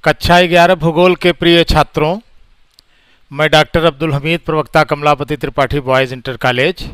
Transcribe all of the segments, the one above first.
कक्षा 11 भूगोल के प्रिय छात्रों, मैं डॉक्टर अब्दुल हमीद, प्रवक्ता Kamlapati Tripathi boys inter college,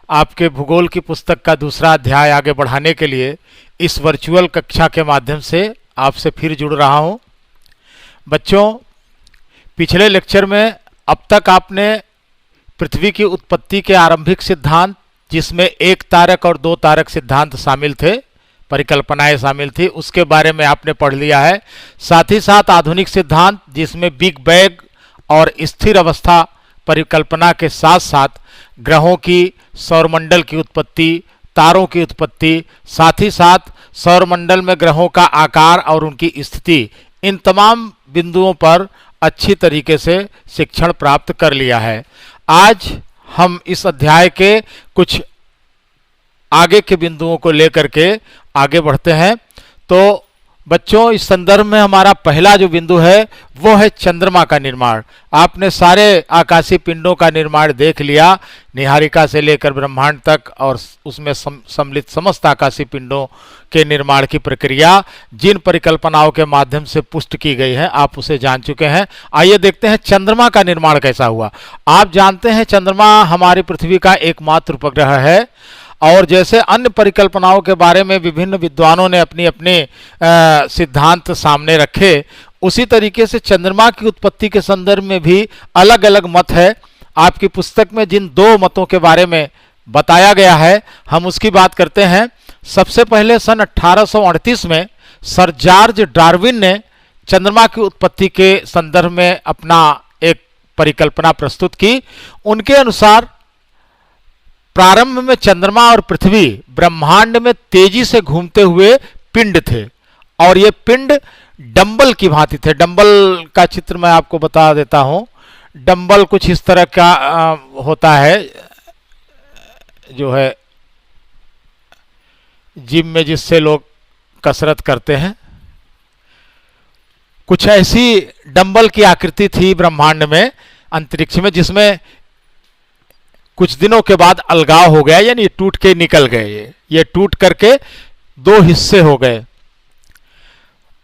आपके भूगोल की पुस्तक का दूसरा अध्याय आगे बढ़ाने के लिए इस वर्चुअल कक्षा के माध्यम से आपसे फिर जुड़ रहा हूं। बच्चों, पिछले लेक्चर में अब तक आपने पृथ्वी की उत्पत्ति के आरंभिक सिद्धांत, जिसमें एक तारक और दो तारक सिद्धांत शामिल थे, परिकल्पनाएं शामिल थी, उसके बारे में आपने पढ़ लिया है। साथ ही साथ आधुनिक सिद्धांत, जिसमें बिग बैंग और स्थिर अवस्था परिकल्पना के साथ साथ ग्रहों की, सौरमंडल की उत्पत्ति, तारों की उत्पत्ति, साथ ही साथ सौरमंडल में ग्रहों का आकार और उनकी स्थिति, इन तमाम बिंदुओं पर अच्छी तरीके से शिक्षण प्राप्त कर लिया है। आज हम इस अध्याय के कुछ आगे के बिंदुओं को लेकर के आगे बढ़ते हैं। तो बच्चों, इस संदर्भ में हमारा पहला जो बिंदु है वो है चंद्रमा का निर्माण। आपने सारे आकाशीय पिंडों का निर्माण देख लिया, निहारिका से लेकर ब्रह्मांड तक, और उसमें सम्मिलित समस्त आकाशीय पिंडों के निर्माण की प्रक्रिया जिन परिकल्पनाओं के माध्यम से पुष्ट की गई है, आप उसे जान चुके हैं। आइए देखते हैं चंद्रमा का निर्माण कैसा हुआ। आप जानते हैं चंद्रमा हमारी पृथ्वी का एकमात्र उपग्रह है, और जैसे अन्य परिकल्पनाओं के बारे में विभिन्न विद्वानों ने अपनी अपने सिद्धांत सामने रखे, उसी तरीके से चंद्रमा की उत्पत्ति के संदर्भ में भी अलग अलग मत है। आपकी पुस्तक में जिन दो मतों के बारे में बताया गया है, हम उसकी बात करते हैं। सबसे पहले सन 1838 में सर जॉर्ज डार्विन ने चंद्रमा की उत्पत्ति के संदर्भ में अपना एक परिकल्पना प्रस्तुत की। उनके अनुसार प्रारंभ में चंद्रमा और पृथ्वी ब्रह्मांड में तेजी से घूमते हुए पिंड थे, और ये पिंड डंबल की भांति थे। डंबल का चित्र मैं आपको बता देता हूं। डंबल कुछ इस तरह का होता है, जो है जिम में जिससे लोग कसरत करते हैं। कुछ ऐसी डंबल की आकृति थी ब्रह्मांड में, अंतरिक्ष में, जिसमें कुछ दिनों के बाद अलगाव हो गया, यानी टूट के निकल गए। ये टूट करके दो हिस्से हो गए।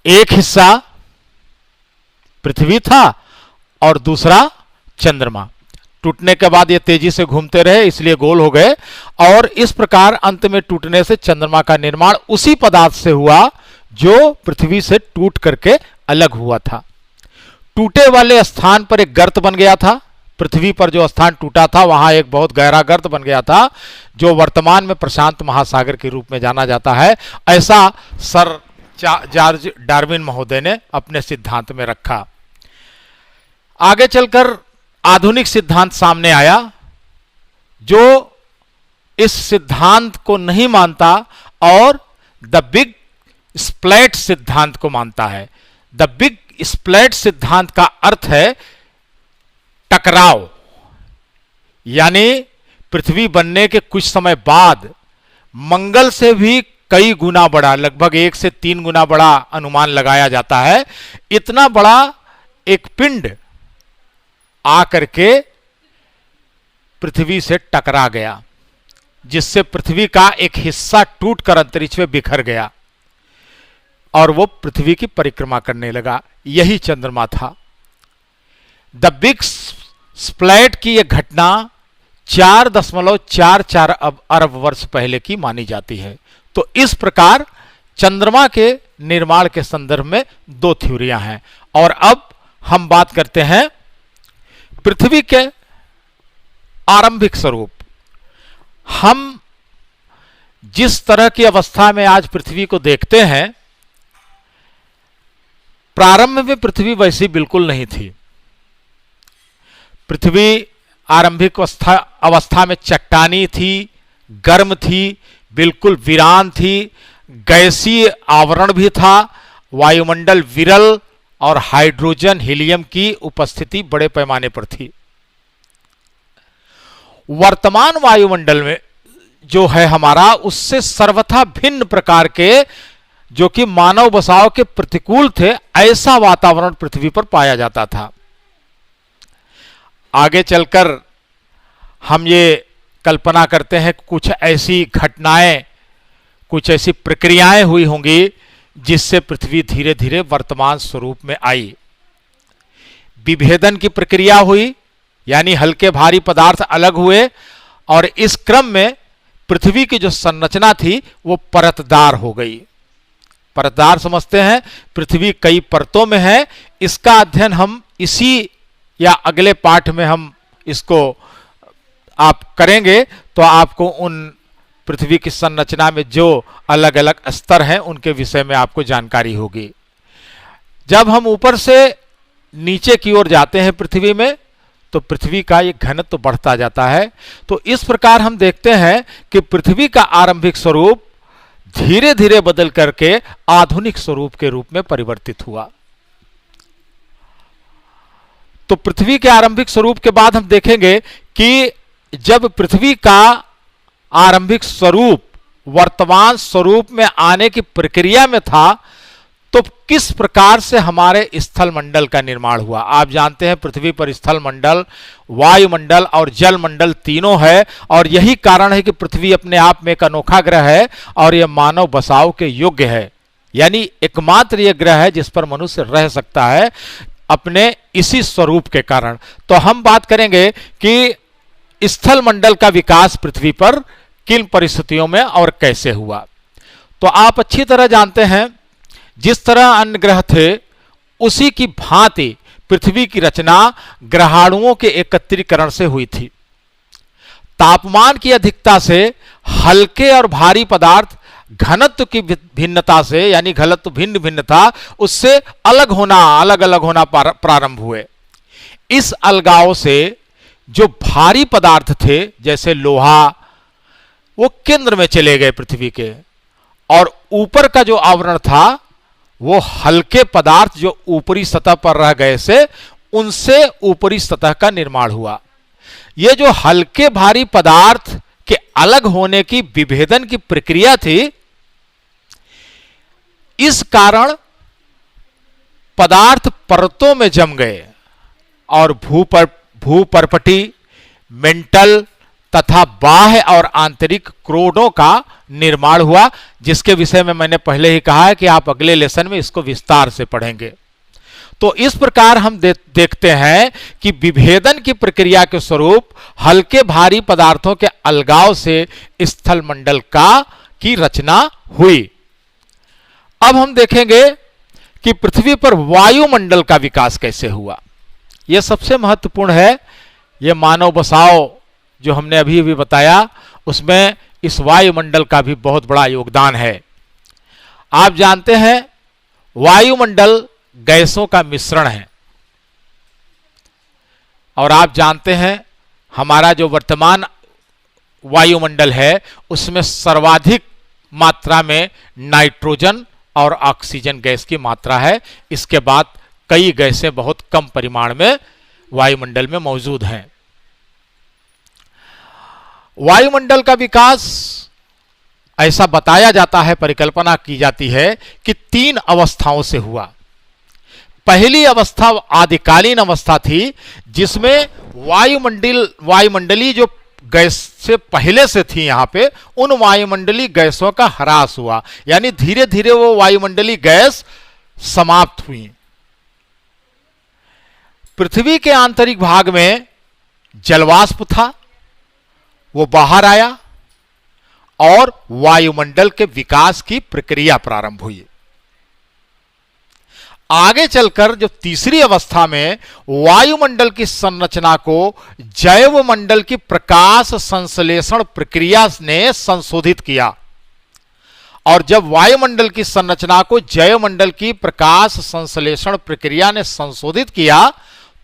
एक हिस्सा पृथ्वी था और दूसरा चंद्रमा। टूटने के बाद ये तेजी से घूमते रहे, इसलिए गोल हो गए, और इस प्रकार अंत में टूटने से चंद्रमा का निर्माण उसी पदार्थ से हुआ जो पृथ्वी से टूट करके अलग हुआ था। टूटे वाले स्थान पर एक गर्त बन गया था। पृथ्वी पर जो स्थान टूटा था वहां एक बहुत गहरा गर्त बन गया था, जो वर्तमान में प्रशांत महासागर के रूप में जाना जाता है। ऐसा सर जॉर्ज डार्विन महोदय ने अपने सिद्धांत में रखा। आगे चलकर आधुनिक सिद्धांत सामने आया, जो इस सिद्धांत को नहीं मानता और द बिग स्प्लैट सिद्धांत को मानता है। द बिग स्प्लैट सिद्धांत का अर्थ है टकराव, यानी पृथ्वी बनने के कुछ समय बाद मंगल से भी कई गुना बड़ा, लगभग 1 से 3 गुना बड़ा अनुमान लगाया जाता है, इतना बड़ा एक पिंड आकर के पृथ्वी से टकरा गया, जिससे पृथ्वी का एक हिस्सा टूटकर अंतरिक्ष में बिखर गया और वो पृथ्वी की परिक्रमा करने लगा। यही चंद्रमा था। द बिग स्प्लैट की यह घटना 4.44 अरब वर्ष पहले की मानी जाती है। तो इस प्रकार चंद्रमा के निर्माण के संदर्भ में दो थ्योरियां हैं। और अब हम बात करते हैं पृथ्वी के आरंभिक स्वरूप। हम जिस तरह की अवस्था में आज पृथ्वी को देखते हैं, प्रारंभ में पृथ्वी वैसी बिल्कुल नहीं थी। पृथ्वी आरंभिक अवस्था में चट्टानी थी, गर्म थी, बिल्कुल वीरान थी, गैसीय आवरण भी था, वायुमंडल विरल और हाइड्रोजन, हीलियम की उपस्थिति बड़े पैमाने पर थी। वर्तमान वायुमंडल में जो है हमारा, उससे सर्वथा भिन्न प्रकार के, जो कि मानव बसाव के प्रतिकूल थे, ऐसा वातावरण पृथ्वी पर पाया जाता था। आगे चलकर हम ये कल्पना करते हैं कुछ ऐसी घटनाएं, कुछ ऐसी प्रक्रियाएं हुई होंगी जिससे पृथ्वी धीरे धीरे वर्तमान स्वरूप में आई। विभेदन की प्रक्रिया हुई, यानी हल्के भारी पदार्थ अलग हुए, और इस क्रम में पृथ्वी की जो संरचना थी वो परतदार हो गई। परतदार समझते हैं, पृथ्वी कई परतों में है। इसका अध्ययन हम इसी या अगले पाठ में हम इसको आप करेंगे, तो आपको उन पृथ्वी की संरचना में जो अलग अलग स्तर हैं उनके विषय में आपको जानकारी होगी। जब हम ऊपर से नीचे की ओर जाते हैं पृथ्वी में, तो पृथ्वी का ये घनत्व तो बढ़ता जाता है। तो इस प्रकार हम देखते हैं कि पृथ्वी का आरंभिक स्वरूप धीरे धीरे बदल करके आधुनिक स्वरूप के रूप में परिवर्तित हुआ। तो पृथ्वी के आरंभिक स्वरूप के बाद हम देखेंगे कि जब पृथ्वी का आरंभिक स्वरूप वर्तमान स्वरूप में आने की प्रक्रिया में था, तो किस प्रकार से हमारे स्थल मंडल का निर्माण हुआ। आप जानते हैं पृथ्वी पर स्थल मंडल, वायुमंडल और जल मंडल तीनों है, और यही कारण है कि पृथ्वी अपने आप में एक अनोखा ग्रह है और यह मानव बसाव के योग्य है। यानी एकमात्र यह ग्रह है जिस पर मनुष्य रह सकता है अपने इसी स्वरूप के कारण। तो हम बात करेंगे कि स्थल मंडल का विकास पृथ्वी पर किन परिस्थितियों में और कैसे हुआ। तो आप अच्छी तरह जानते हैं, जिस तरह अन्य ग्रह थे उसी की भांति पृथ्वी की रचना ग्रहाणुओं के एकत्रीकरण से हुई थी। तापमान की अधिकता से हल्के और भारी पदार्थ घनत्व की भिन्नता से, यानी घनत्व भिन्न भिन्न था, उससे अलग अलग होना प्रारंभ हुए। इस अलगाव से जो भारी पदार्थ थे जैसे लोहा, वो केंद्र में चले गए पृथ्वी के, और ऊपर का जो आवरण था वो हल्के पदार्थ जो ऊपरी सतह पर रह गए से उनसे ऊपरी सतह का निर्माण हुआ। ये जो हल्के भारी पदार्थ के अलग होने की विभेदन की प्रक्रिया थी, इस कारण पदार्थ परतों में जम गए और भूपर्पटी, मेंटल तथा बाह्य और आंतरिक क्रोडों का निर्माण हुआ, जिसके विषय में मैंने पहले ही कहा है कि आप अगले लेसन में इसको विस्तार से पढ़ेंगे। तो इस प्रकार हम देखते हैं कि विभेदन की प्रक्रिया के स्वरूप हल्के भारी पदार्थों के अलगाव से स्थल मंडल की रचना हुई। अब हम देखेंगे कि पृथ्वी पर वायुमंडल का विकास कैसे हुआ। यह सबसे महत्वपूर्ण है। यह मानव बसाव जो हमने अभी अभी बताया, उसमें इस वायुमंडल का भी बहुत बड़ा योगदान है। आप जानते हैं वायुमंडल गैसों का मिश्रण है, और आप जानते हैं हमारा जो वर्तमान वायुमंडल है उसमें सर्वाधिक मात्रा में नाइट्रोजन और ऑक्सीजन गैस की मात्रा है। इसके बाद कई गैसें बहुत कम परिमाण में वायुमंडल में मौजूद हैं। वायुमंडल का विकास ऐसा बताया जाता है, परिकल्पना की जाती है कि 3 अवस्थाओं से हुआ। पहली अवस्था आदिकालीन अवस्था थी, जिसमें वायुमंडलीय जो गैस से पहले से थी यहां पे, उन वायुमंडलीय गैसों का ह्रास हुआ, यानी धीरे धीरे वो वायुमंडलीय गैस समाप्त हुई। पृथ्वी के आंतरिक भाग में जलवाष्प था, वो बाहर आया और वायुमंडल के विकास की प्रक्रिया प्रारंभ हुई। आगे चलकर जो तीसरी अवस्था में वायुमंडल की संरचना को जैवमंडल की प्रकाश संश्लेषण प्रक्रिया ने संशोधित किया, और जब वायुमंडल की संरचना को जैवमंडल की प्रकाश संश्लेषण प्रक्रिया ने संशोधित किया,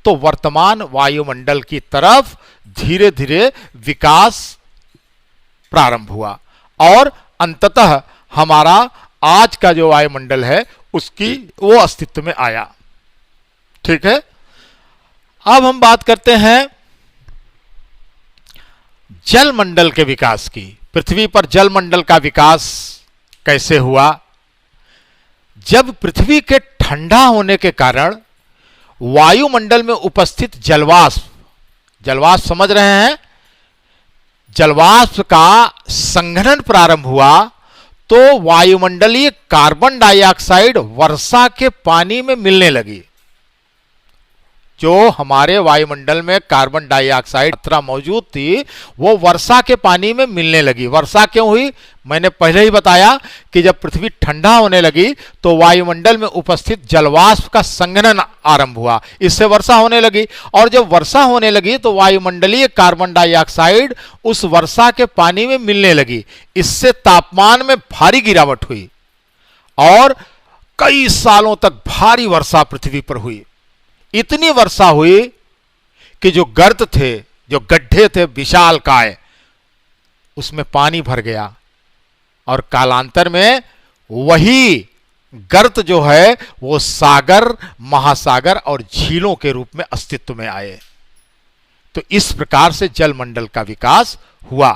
तो वर्तमान वायुमंडल की तरफ धीरे धीरे विकास प्रारंभ हुआ, और अंततः हमारा आज का जो वायुमंडल है उसकी वो अस्तित्व में आया। ठीक है, अब हम बात करते हैं जलमंडल के विकास की। पृथ्वी पर जलमंडल का विकास कैसे हुआ। जब पृथ्वी के ठंडा होने के कारण वायुमंडल में उपस्थित जलवाष्प समझ रहे हैं, जलवाष्प का संघनन प्रारंभ हुआ, तो वायुमंडलीय कार्बन डाइऑक्साइड वर्षा के पानी में मिलने लगी। जो हमारे वायुमंडल में कार्बन डाइऑक्साइड मात्रा मौजूद थी वो वर्षा के पानी में मिलने लगी। वर्षा क्यों हुई? मैंने पहले ही बताया कि जब पृथ्वी ठंडा होने लगी तो वायुमंडल में उपस्थित जलवाष्प का संघनन आरंभ हुआ, इससे वर्षा होने लगी। और जब वर्षा होने लगी तो वायुमंडलीय कार्बन डाइऑक्साइड उस वर्षा के पानी में मिलने लगी। इससे तापमान में भारी गिरावट हुई और कई सालों तक भारी वर्षा पृथ्वी पर हुई। इतनी वर्षा हुई कि जो गर्त थे, जो गड्ढे थे विशालकाय, उसमें पानी भर गया और कालांतर में वही गर्त जो है वो सागर, महासागर और झीलों के रूप में अस्तित्व में आए। तो इस प्रकार से जलमंडल का विकास हुआ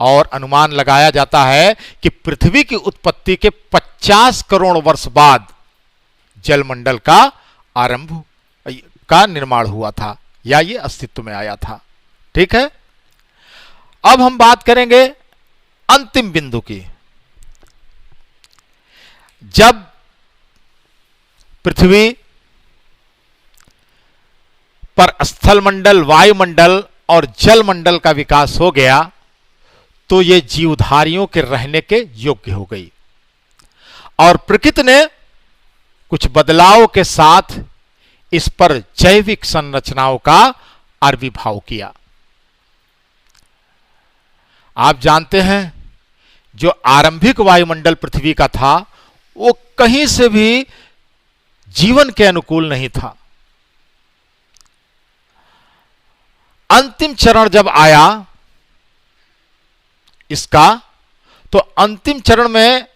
और अनुमान लगाया जाता है कि पृथ्वी की उत्पत्ति के 50 करोड़ वर्ष बाद जलमंडल का आरंभ का निर्माण हुआ था या ये अस्तित्व में आया था। ठीक है, अब हम बात करेंगे अंतिम बिंदु की। जब पृथ्वी पर स्थलमंडल, वायुमंडल और जलमंडल का विकास हो गया तो ये जीवधारियों के रहने के योग्य हो गई और प्रकृति ने कुछ बदलाव के साथ इस पर जैविक संरचनाओं का आविर्भाव किया। आप जानते हैं जो आरंभिक वायुमंडल पृथ्वी का था वो कहीं से भी जीवन के अनुकूल नहीं था। अंतिम चरण जब आया इसका, तो अंतिम चरण में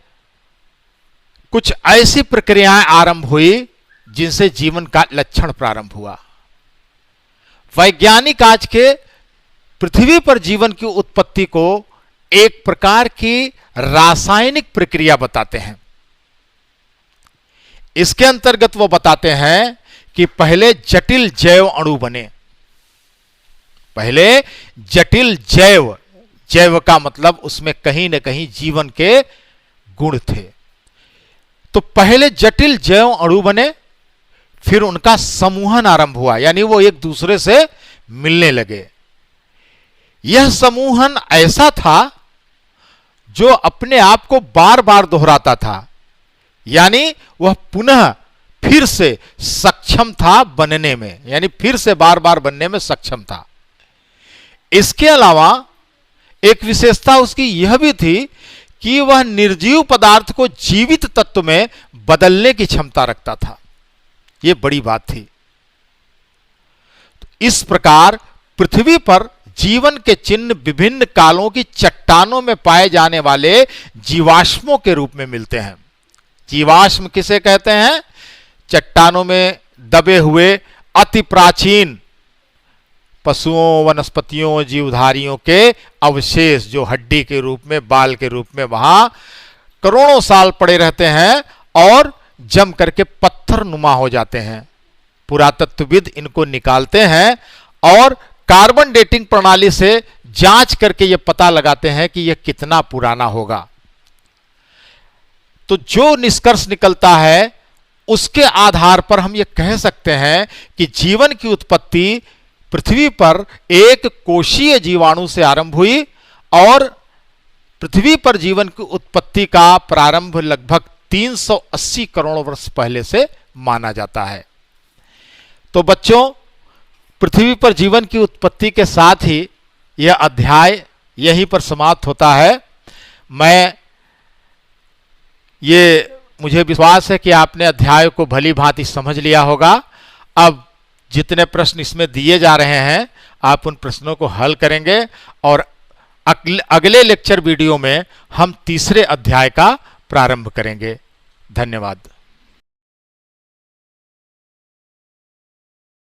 कुछ ऐसी प्रक्रियाएं आरंभ हुई जिनसे जीवन का लक्षण प्रारंभ हुआ। वैज्ञानिक आज के पृथ्वी पर जीवन की उत्पत्ति को एक प्रकार की रासायनिक प्रक्रिया बताते हैं। इसके अंतर्गत वो बताते हैं कि पहले जटिल जैव अणु बने। पहले जटिल जैव, जैव का मतलब उसमें कहीं न कहीं जीवन के गुण थे। तो पहले जटिल जैव अणु बने, फिर उनका समूहन आरंभ हुआ, यानी वो एक दूसरे से मिलने लगे। यह समूहन ऐसा था जो अपने आप को बार बार दोहराता था, यानी वह पुनः फिर से सक्षम था बनने में, यानी फिर से बार बार बनने में सक्षम था। इसके अलावा एक विशेषता उसकी यह भी थी कि वह निर्जीव पदार्थ को जीवित तत्व में बदलने की क्षमता रखता था। यह बड़ी बात थी। तो इस प्रकार पृथ्वी पर जीवन के चिन्ह विभिन्न कालों की चट्टानों में पाए जाने वाले जीवाश्मों के रूप में मिलते हैं। जीवाश्म किसे कहते हैं? चट्टानों में दबे हुए अति प्राचीन पशुओं, वनस्पतियों, जीवधारियों के अवशेष जो हड्डी के रूप में, बाल के रूप में वहां करोड़ों साल पड़े रहते हैं और जम करके पत्थर नुमा हो जाते हैं। पुरातत्वविद इनको निकालते हैं और कार्बन डेटिंग प्रणाली से जांच करके यह पता लगाते हैं कि यह कितना पुराना होगा। तो जो निष्कर्ष निकलता है उसके आधार पर हम यह कह सकते हैं कि जीवन की उत्पत्ति पृथ्वी पर एक कोशीय जीवाणु से आरंभ हुई और पृथ्वी पर जीवन की उत्पत्ति का प्रारंभ लगभग 380 करोड़ वर्ष पहले से माना जाता है। तो बच्चों, पृथ्वी पर जीवन की उत्पत्ति के साथ ही यह अध्याय यहीं पर समाप्त होता है। मुझे विश्वास है कि आपने अध्याय को भली भांति समझ लिया होगा। अब जितने प्रश्न इसमें दिए जा रहे हैं आप उन प्रश्नों को हल करेंगे और अगले लेक्चर वीडियो में हम तीसरे अध्याय का प्रारंभ करेंगे। धन्यवाद।